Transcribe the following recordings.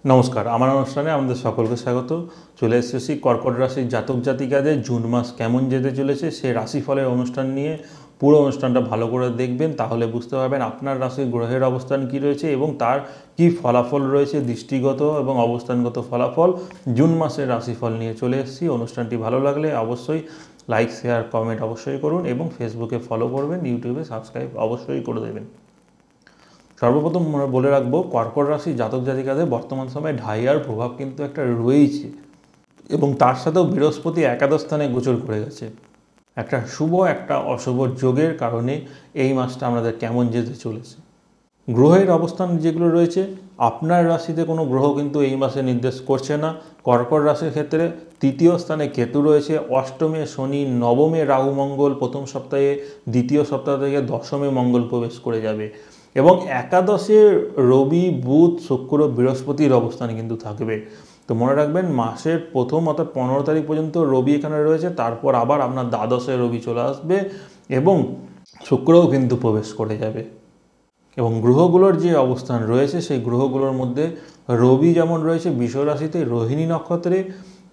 নমস্কার, আমার অনুষ্ঠানে আমাদের সকলকে স্বাগত। চলে এসেছি কর্কট রাশির জাতক জাতিকাদের জুন মাস কেমন যেতে চলেছে সেই রাশিফলের অনুষ্ঠান নিয়ে। পুরো অনুষ্ঠানটা ভালো করে দেখবেন, তাহলে বুঝতে পারবেন আপনার রাশির গ্রহের অবস্থান কী রয়েছে এবং তার কী ফলাফল রয়েছে, দৃষ্টিগত এবং অবস্থানগত ফলাফল জুন মাসের রাশিফল নিয়ে চলে এসেছি। অনুষ্ঠানটি ভালো লাগলে অবশ্যই লাইক, শেয়ার, কমেন্ট অবশ্যই করুন এবং ফেসবুকে ফলো করবেন, ইউটিউবে সাবস্ক্রাইব অবশ্যই করে দেবেন। সর্বপ্রথম বলে রাখবো, কর্কট রাশি জাতক জাতিকাদের বর্তমান সময়ে ঢাইয়ার প্রভাব কিন্তু একটা রয়েছে এবং তার সাথেও বৃহস্পতি একাদশ স্থানে গোচর করে গেছে। একটা শুভ একটা অশুভ যোগের কারণে এই মাসটা আমাদের কেমন যেতে চলেছে। গ্রহের অবস্থান যেগুলো রয়েছে, আপনার রাশিতে কোনো গ্রহ কিন্তু এই মাসে নির্দেশ করছে না। কর্কট রাশির ক্ষেত্রে তৃতীয় স্থানে কেতু রয়েছে, অষ্টমে শনি, নবমে রাহু মঙ্গল, প্রথম সপ্তাহে, দ্বিতীয় সপ্তাহ থেকে দশমে মঙ্গল প্রবেশ করে যাবে এবং একাদশে রবি, বুধ, শুক্র, বৃহস্পতির অবস্থান কিন্তু থাকবে। তো মনে রাখবেন, মাসের প্রথম অর্থাৎ 15 তারিখ পর্যন্ত রবি এখানে রয়েছে, তারপর আবার আপনার দ্বাদশে রবি চলে আসবে এবং শুক্রও কিন্তু প্রবেশ করে যাবে। এবং গ্রহগুলোর যে অবস্থান রয়েছে সেই গ্রহগুলোর মধ্যে রবি যেমন রয়েছে বৃষ রাশিতে রোহিণী নক্ষত্রে,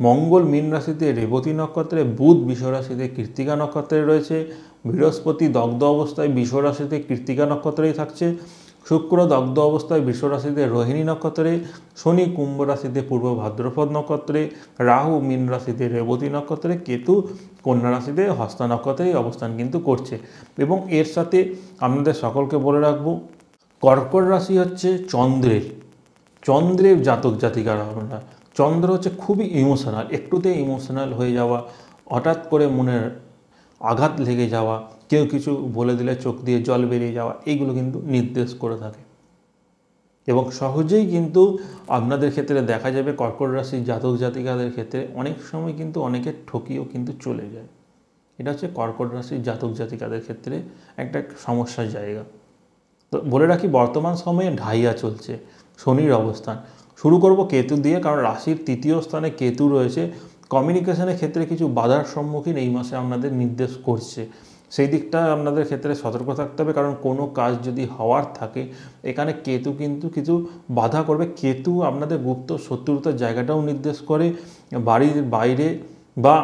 মঙ্গল মীন রাশিতে রেবতী নক্ষত্রে, বুধ বৃষ রাশিতে কৃত্তিকা নক্ষত্রে রয়েছে, বৃহস্পতি দগ্ধ অবস্থায় বৃষ রাশিতে কৃত্তিকা নক্ষত্রেই থাকছে, শুক্র দগ্ধ অবস্থায় বৃষ রাশিতে রোহিণী নক্ষত্রে, শনি কুম্ভ রাশিতে পূর্ব ভাদ্রপদ নক্ষত্রে, রাহু মীন রাশিতে রেবতী নক্ষত্রে, কেতু কন্যা রাশিতে হস্তা নক্ষত্রেই অবস্থান কিন্তু করছে। এবং এর সাথে আপনাদের সকলকে বলে রাখবো, কর্কট রাশি হচ্ছে চন্দ্রের জাতক জাতিকারা। আমরা চন্দ্র হচ্ছে খুবই ইমোশনাল, একটুতে ইমোশনাল হয়ে যাওয়া, হঠাৎ করে মনের আঘাত লেগে যাওয়া, কেউ কিছু বলে দিলে চোখ দিয়ে জল বেরিয়ে যাওয়া, এইগুলো কিন্তু নির্দেশ করে থাকে। এবং সহজেই কিন্তু আপনাদের ক্ষেত্রে দেখা যাবে কর্কট রাশির জাতক জাতিকাদের ক্ষেত্রে অনেক সময় কিন্তু অনেকের ঠকিয়েও কিন্তু চলে যায়। এটা হচ্ছে কর্কট রাশির জাতক জাতিকাদের ক্ষেত্রে একটা সমস্যার জায়গা। তো বলে রাখি, বর্তমান সময়ে ঢাইয়া চলছে শনির অবস্থান। শুরু করব কেতু দিয়ে, কারণ রাশির তৃতীয় স্থানে কেতু রয়েছে। কমিউনিকেশনের ক্ষেত্রে কিছু বাধার সম্মুখীন এই মাসে আপনাদের নির্দেশ করছে। সেই দিকটা আপনাদের ক্ষেত্রে সতর্ক থাকতে হবে, কারণ কোনো কাজ যদি হওয়ার থাকে এখানে কেতু কিন্তু কিছু বাধা করবে। কেতু আপনাদের গুপ্ত শত্রুতার জায়গাটাও নির্দেশ করে, বাড়ির বাইরে বা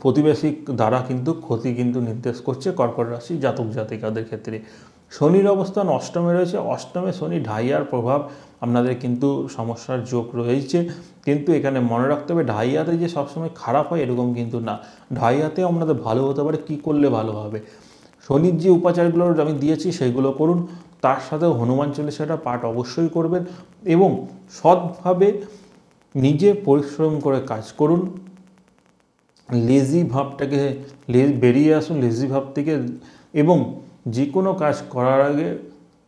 প্রতিবেশী দ্বারা কিন্তু ক্ষতি কিন্তু নির্দেশ করছে কর্কট রাশি জাতক জাতিকাদের ক্ষেত্রে। শনির অবস্থান অষ্টমে রয়েছে, অষ্টমে শনি ঢাইয়ার প্রভাব আপনাদের কিন্তু সমস্যার যোগ রয়েছে। কিন্তু এখানে মনে রাখতে হবে, ঢাইয়াতে যে সবসময় খারাপ হয় এরকম কিন্তু না, ঢাইয়াতেও আপনাদের ভালো হতে পারে। কী করলে ভালো হবে? শনির যে উপাচারগুলো আমি দিয়েছি সেগুলো করুন, তার সাথেও হনুমান চল্লিশাটা পাঠ অবশ্যই করবেন এবং সৎভাবে নিজে পরিশ্রম করে কাজ করুন। লেজি ভাবটাকে বেরিয়ে আসুন, লেজি ভাব থেকে। এবং যে কোনো কাজ করার আগে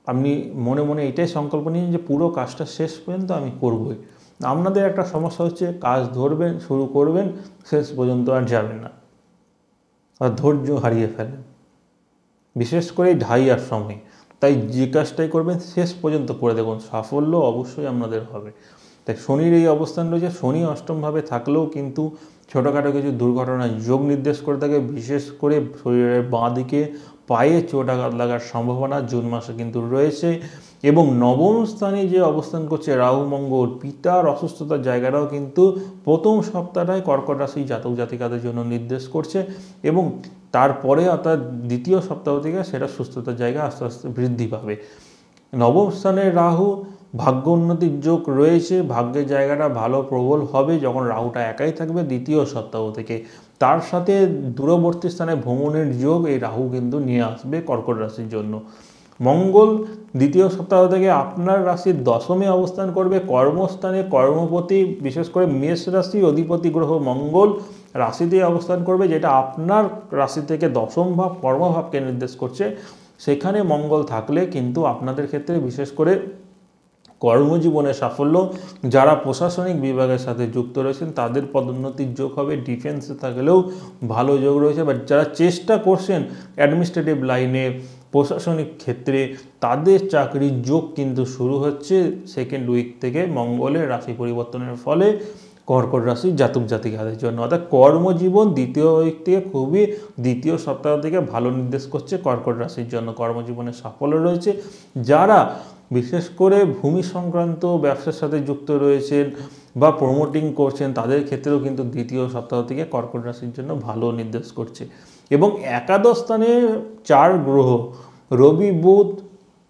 আপনি মনে মনে এটাই সংকল্প নিন যে পুরো কাজটা শেষ পর্যন্ত আমি করবই। আপনাদের একটা সমস্যা হচ্ছে, কাজ ধরবেন, শুরু করবেন, শেষ পর্যন্ত আর যাবেন না, আর ধৈর্য হারিয়ে ফেলেন, বিশেষ করে ঢাইয়ার সময়। তাই যে কাজটাই করবেন শেষ পর্যন্ত করে দেখুন, সাফল্য অবশ্যই আপনাদের হবে। তাই শনির এই অবস্থান রয়েছে। শনি অষ্টমভাবে থাকলেও কিন্তু ছোটোখাটো কিছু দুর্ঘটনার যোগ নির্দেশ করে থাকে, বিশেষ করে শরীরের বাঁ দিকে পায়ে চোট আঘাত লাগার সম্ভাবনা জুন মাসে কিন্তু রয়েছে। এবং নবম স্থানে যে অবস্থান করছে রাহু মঙ্গল, পিতার অসুস্থতার জায়গাটাও কিন্তু প্রথম সপ্তাহটায় কর্কট রাশি জাতক জাতিকাদের জন্য নির্দেশ করছে এবং তারপরে অর্থাৎ দ্বিতীয় সপ্তাহ থেকে সেটা সুস্থতার জায়গা আস্তে আস্তে বৃদ্ধি পাবে। নবম স্থানে রাহু, ভাগ্য উন্নতির যোগ রয়েছে, ভাগ্যের জায়গাটা ভালো প্রবল হবে যখন রাহুটা একাই থাকবে দ্বিতীয় সপ্তাহ থেকে। তার সাথে দূরবর্তী স্থানে ভ্রমণের যোগ এই রাহু কিন্তু নিয়ে আসবে কর্কট রাশির জন্য। মঙ্গল দ্বিতীয় সপ্তাহ থেকে আপনার রাশির দশমে অবস্থান করবে, কর্মস্থানে কর্মপতি, বিশেষ করে মেষ রাশি অধিপতি গ্রহ মঙ্গল রাশিতেই অবস্থান করবে, যেটা আপনার রাশি থেকে দশম ভাব কর্মভাবকে নির্দেশ করছে। সেখানে মঙ্গল থাকলে কিন্তু আপনাদের ক্ষেত্রে বিশেষ করে কর্মজীবনে সাফল্য, যারা প্রশাসনিক বিভাগের সাথে যুক্ত রয়েছেন তাদের পদোন্নতির যোগ হবে, ডিফেন্সে থাকলেও ভালো যোগ রয়েছে, বা যারা চেষ্টা করছেন অ্যাডমিনিস্ট্রেটিভ লাইনে, প্রশাসনিক ক্ষেত্রে, তাদের চাকরির যোগ কিন্তু শুরু হচ্ছে সেকেন্ড উইক থেকে মঙ্গলের রাশি পরিবর্তনের ফলে কর্কট রাশির জাতক জাতিকাদের জন্য। অর্থাৎ কর্মজীবন দ্বিতীয় উইক থেকে দ্বিতীয় সপ্তাহ থেকে ভালো নির্দেশ করছে কর্কট রাশির জন্য। কর্মজীবনে সাফল্য রয়েছে। যারা বিশেষ করে ভূমি সংক্রান্ত ব্যবসার সাথে যুক্ত রয়েছেন বা প্রমোটিং করছেন, তাদের ক্ষেত্রেও কিন্তু দ্বিতীয় সপ্তাহ থেকে কর্কট রাশির জন্য ভালো নির্দেশ করছে। এবং একাদশ স্থানে 4 গ্রহ রবি, বুধ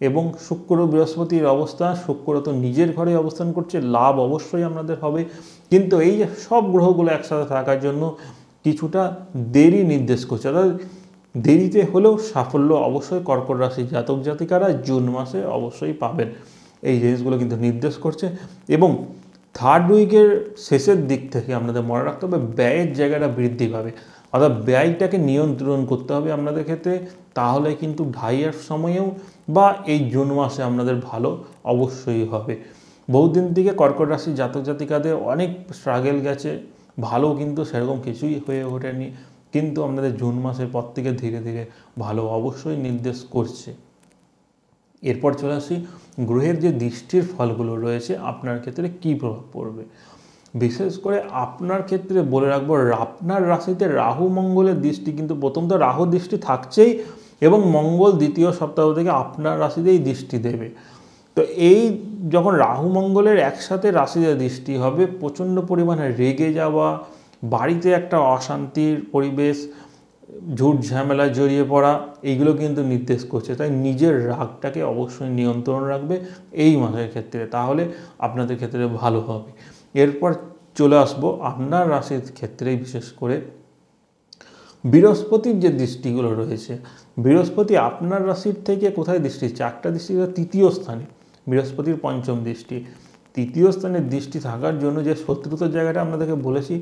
এবং শুক্র, বৃহস্পতির অবস্থান। শুক্র তো নিজের ঘরে অবস্থান করছে, লাভ অবশ্যই আমাদের হবে, কিন্তু এই যে সব গ্রহগুলো একসাথে থাকার জন্য কিছুটা দেরি নির্দেশ করছে, অর্থাৎ দেরিতে হলেও সাফল্য অবশ্যই কর্কট রাশির জাতক জাতিকারা জুন মাসে অবশ্যই পাবেন, এই জিনিসগুলো কিন্তু নির্দেশ করছে। এবং থার্ড উইকের শেষের দিক থেকে আপনাদের মনে রাখতে হবে ব্যয়ের জায়গাটা বৃদ্ধি পাবে, অর্থাৎ ব্যয়টাকে নিয়ন্ত্রণ করতে হবে আপনাদের ক্ষেত্রে, তাহলে কিন্তু ঢাইয়ার সময়েও বা এই জুন মাসে আপনাদের ভালো অবশ্যই হবে। বহুদিন থেকে কর্কট রাশির জাতক জাতিকাদের অনেক স্ট্রাগেল গেছে, ভালো কিন্তু সেরকম কিছুই হয়ে ওঠেনি, কিন্তু আপনাদের জুন মাসের পর থেকে ধীরে ধীরে ভালো অবশ্যই নির্দেশ করছে। এরপর চলে আসি গ্রহের যে দৃষ্টির ফলগুলো রয়েছে আপনার ক্ষেত্রে কী প্রভাব পড়বে। বিশেষ করে আপনার ক্ষেত্রে বলে রাখবো, আপনার রাশিতে রাহু মঙ্গলের দৃষ্টি কিন্তু প্রথম তো রাহু দৃষ্টি থাকছেই, এবং মঙ্গল দ্বিতীয় সপ্তাহ থেকে আপনার রাশিতেই দৃষ্টি দেবে। তো এই যখন রাহু মঙ্গলের একসাথে রাশিতে দৃষ্টি হবে, প্রচণ্ড পরিমাণে রেগে যাওয়া, বাড়িতে একটা অশান্তির পরিবেশ, ঝুট ঝামেলায় জড়িয়ে পড়া, এইগুলো কিন্তু নির্দেশ করছে। তাই নিজের রাগটাকে অবশ্যই নিয়ন্ত্রণ রাখবে এই মাসের ক্ষেত্রে, তাহলে আপনাদের ক্ষেত্রে ভালো হবে। এরপর চলে আসবো আপনার রাশির ক্ষেত্রে, বিশেষ করে বৃহস্পতির যে দৃষ্টিগুলো রয়েছে। বৃহস্পতি আপনার রাশির থেকে কোথায় দৃষ্টি? 4টা দৃষ্টি, তৃতীয় স্থানে বৃহস্পতির পঞ্চম দৃষ্টি। তৃতীয় স্থানে দৃষ্টি থাকার জন্য যে শত্রুতার জায়গাটা আপনাদেরকে বলেছি,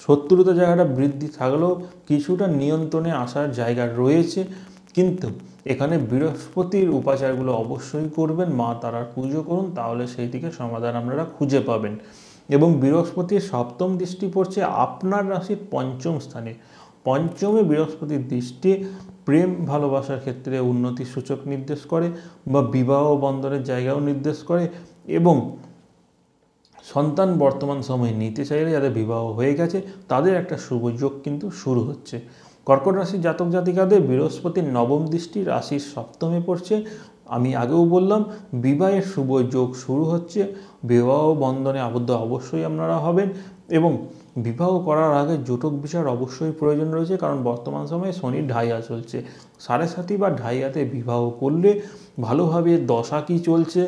শত্রুতার জায়গাটা বৃদ্ধি থাকলেও কিছুটা নিয়ন্ত্রণে আসার জায়গা রয়েছে, কিন্তু এখানে বৃহস্পতির উপাচারগুলো অবশ্যই করবেন, মা তারার পুজো করুন, তাহলে সেই দিকে সমাধান আপনারা খুঁজে পাবেন। এবং বৃহস্পতির সপ্তম দৃষ্টি পড়ছে আপনার রাশির পঞ্চম স্থানে। পঞ্চমে বৃহস্পতির দৃষ্টি প্রেম ভালোবাসার ক্ষেত্রে উন্নতির সূচক নির্দেশ করে, বা বিবাহ বন্ধনের জায়গাও নির্দেশ করে। এবং সন্তান বর্তমান সময়ে নিতে চাইলে যাদের বিবাহ হয়ে গেছে তাদের একটা শুভ যোগ কিন্তু শুরু হচ্ছে। কর্কট রাশির জাতক জাতিকাদের বৃহস্পতির নবম দৃষ্টি রাশির সপ্তমে পড়ছে। আমি আগেও বললাম বিবাহের শুভ যোগ শুরু হচ্ছে, বিবাহ বন্ধনে আবদ্ধ অবশ্যই আপনারা হবেন। এবং বিবাহ করার আগে জটক বিচার অবশ্যই প্রয়োজন রয়েছে, কারণ বর্তমান সময়ে শনির ঢাইয়া চলছে। 7.5 বা ঢাইয়াতে বিবাহ করলে ভালোভাবে দশা কী চলছে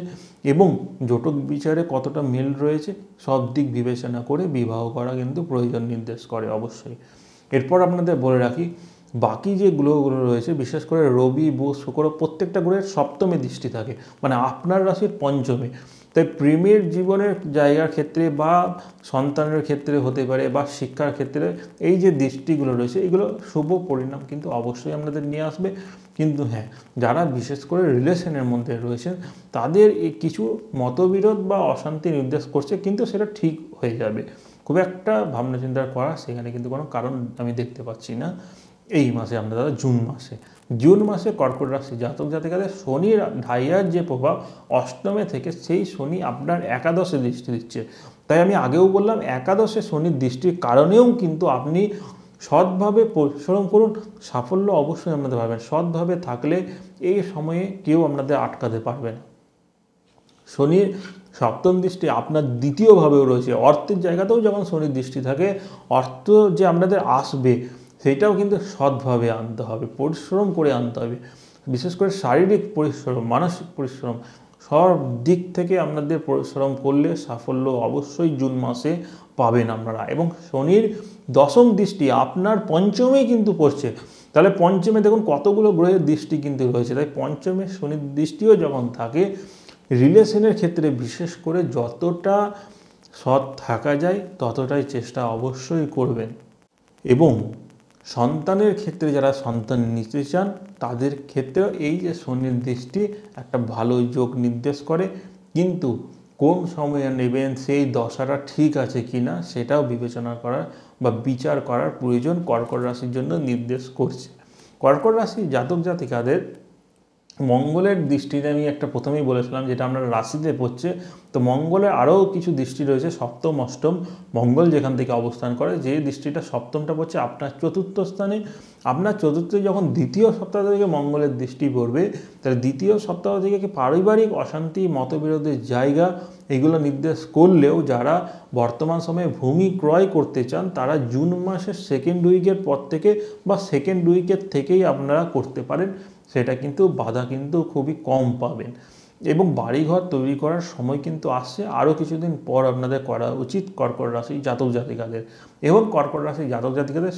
এবং জটক বিচারে কতটা মিল রয়েছে সব দিক বিবেচনা করে বিবাহ করা কিন্তু প্রয়োজন নির্দেশ করে অবশ্যই। এরপর আপনাদের বলে রাখি বাকি যে গ্রহগুলো রয়েছে, বিশেষ করে রবি, বুধ, শুক্র, প্রত্যেকটা গ্রহের সপ্তমে দৃষ্টি থাকে, মানে আপনার রাশির পঞ্চমে। তাই প্রেমের জীবনের জায়গার ক্ষেত্রে বা সন্তানের ক্ষেত্রে হতে পারে বা শিক্ষার ক্ষেত্রে এই যে দৃষ্টিগুলো রয়েছে এগুলো শুভ পরিণাম কিন্তু অবশ্যই আপনাদের নিয়ে আসবে। কিন্তু হ্যাঁ, যারা বিশেষ করে রিলেশনের মধ্যে রয়েছেন তাদের কিছু মতবিরোধ বা অশান্তি নির্দেশ করছে, কিন্তু সেটা ঠিক হয়ে যাবে। খুব একটা ভাবনা চিন্তা করা সেখানে কিন্তু কোনো কারণ আমি দেখতে পাচ্ছি না এই মাসে। আমরা দাদা জুন মাসে কর্কট রাশি জাতক জাতিকাদের শনির ঢাইয়ার যে প্রভাব অষ্টমে থেকে, সেই শনি আপনার একাদশে দৃষ্টি দিচ্ছে। তাই আমি আগেও বললাম একাদশে শনির দৃষ্টির কারণেও কিন্তু আপনি সৎভাবে পরিশ্রম করুন, সাফল্য অবশ্যই আপনাদের পাবেন। সৎভাবে থাকলে এই সময়ে কেউ আপনাদের আটকাতে পারবে না। শনির সপ্তম দৃষ্টি আপনার দ্বিতীয়ভাবেও রয়েছে, অর্থের জায়গাতেও যখন শনির দৃষ্টি থাকে অর্থ যে আপনাদের আসবে সেইটাও কিন্তু সৎভাবে আনতে হবে, পরিশ্রম করে আনতে হবে। বিশেষ করে শারীরিক পরিশ্রম, মানসিক পরিশ্রম, সব দিক থেকে আপনাদের পরিশ্রম করলে সাফল্য অবশ্যই জুন মাসে পাবেন আপনারা। এবং শনির দশম দৃষ্টি আপনার পঞ্চমেই কিন্তু পড়ছে, তাহলে পঞ্চমে দেখুন কতগুলো গ্রহের দৃষ্টি কিন্তু রয়েছে। তাই পঞ্চমে শনির দৃষ্টিও যখন থাকে, রিলেশনের ক্ষেত্রে বিশেষ করে যতটা সৎ থাকা যায় ততটাই চেষ্টা অবশ্যই করবেন। এবং সন্তানের ক্ষেত্রে যারা সন্তান নিতে চান তাদের ক্ষেত্রেও এই যে শনির দৃষ্টি একটা ভালো যোগ নির্দেশ করে, কিন্তু কোন সময়ে নেবেন সেই দশাটা ঠিক আছে কি না সেটাও বিবেচনা করার বা বিচার করার প্রয়োজন কর্কট রাশির জন্য নির্দেশ করছে। কর্কট রাশি জাতক জাতিকাদের মঙ্গলের দৃষ্টিতে আমি একটা প্রথমেই বলেছিলাম যেটা আপনার রাশিতে পড়ছে, তো মঙ্গলের আরও কিছু দৃষ্টি রয়েছে, সপ্তম অষ্টম মঙ্গল যেখান থেকে অবস্থান করে, যে দৃষ্টিটা সপ্তমটা পড়ছে আপনার চতুর্থ স্থানে। আপনার চতুর্থে যখন দ্বিতীয় সপ্তাহ থেকে মঙ্গলের দৃষ্টি পড়বে, তাহলে দ্বিতীয় সপ্তাহ থেকে পারিবারিক অশান্তি, মতবিরোধের জায়গা এগুলো নির্দেশ করলেও যারা বর্তমান সময়ে ভূমি ক্রয় করতে চান তারা জুন মাসের সেকেন্ড উইকের পর থেকে বা সেকেন্ড উইকের থেকেই আপনারা করতে পারেন, সেটা কিন্তু বাধা কিন্তু খুবই কম পাবেন। এবং বাড়িঘর তৈরি করার সময় কিন্তু আসছে, আরও কিছুদিন পর আপনাদের করা উচিত কর্কট রাশি জাতক জাতিকাদের। এবং কর্কট রাশি জাতক জাতিকাদের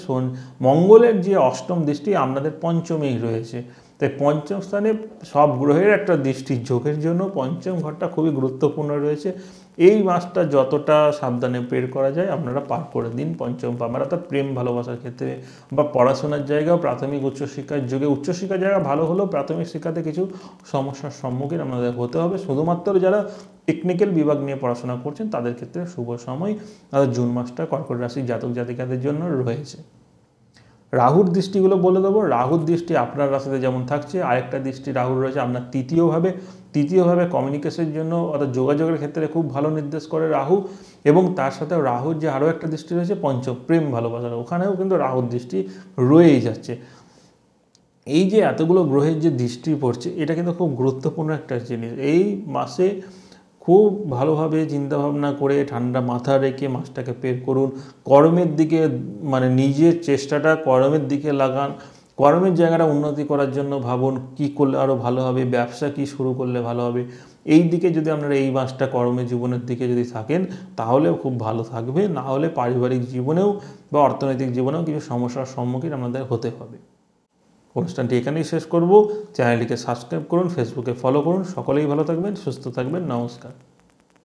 মঙ্গলের যে অষ্টম দৃষ্টি আপনাদের পঞ্চমেই রয়েছে, তাই পঞ্চম স্থানে সব গ্রহের একটা দৃষ্টির যোগের জন্য পঞ্চম ঘরটা খুবই গুরুত্বপূর্ণ রয়েছে। এই মাসটা যতটা সাবধানে বের করা যায় আপনারা পার করে দিন পঞ্চম পাবার, অর্থাৎ প্রেম ভালোবাসার ক্ষেত্রে বা পড়াশোনার জায়গাও প্রাথমিক উচ্চশিক্ষার যুগে উচ্চশিক্ষার জায়গা ভালো হলেও প্রাথমিক শিক্ষাতে কিছু সমস্যার সম্মুখীন আপনাদের হতে হবে। শুধুমাত্র যারা টেকনিক্যাল বিভাগ নিয়ে পড়াশোনা করছেন তাদের ক্ষেত্রে শুভ সময় জুন মাসটা কর্কট রাশি জাতক জাতিকাদের জন্য রয়েছে। রাহুর দৃষ্টিগুলো বলে দেবো। রাহুর দৃষ্টি আপনার রাশিতে যেমন থাকছে, আরেকটা দৃষ্টি রাহুর রয়েছে আপনার তৃতীয়ভাবে কমিউনিকেশনের জন্য অর্থাৎ যোগাযোগের ক্ষেত্রে খুব ভালো নির্দেশ করে রাহু। এবং তার সাথে রাহুর যে আরও একটা দৃষ্টি রয়েছে পঞ্চম প্রেম ভালোবাসার, ওখানেও কিন্তু রাহুর দৃষ্টি রয়েই যাচ্ছে। এই যে এতগুলো গ্রহের যে দৃষ্টি পড়ছে এটা কিন্তু খুব গুরুত্বপূর্ণ একটা জিনিস। এই মাসে খুব ভালোভাবে চিন্তাভাবনা করে ঠান্ডা মাথা রেখে মাসটাকে বের করুন। কর্মের দিকে মানে নিজের চেষ্টাটা কর্মের দিকে লাগান, কর্মের জায়গাটা উন্নতি করার জন্য ভাবুন কী করলে আরও ভালো হবে, ব্যবসা কী শুরু করলে ভালো হবে। এই দিকে যদি আপনারা এই মাসটা কর্মের জীবনের দিকে যদি থাকেন তাহলেও খুব ভালো থাকবে, না হলে পারিবারিক জীবনেও বা অর্থনৈতিক জীবনেও কিছু সমস্যার সম্মুখীন আপনাদের হতে হবে। অনুষ্ঠানটি এখানেই শেষ করব। চ্যানেলটিকে সাবস্ক্রাইব করুন, ফেসবুকে ফলো করুন। সকলেই ভালো থাকবেন, সুস্থ থাকবেন। নমস্কার।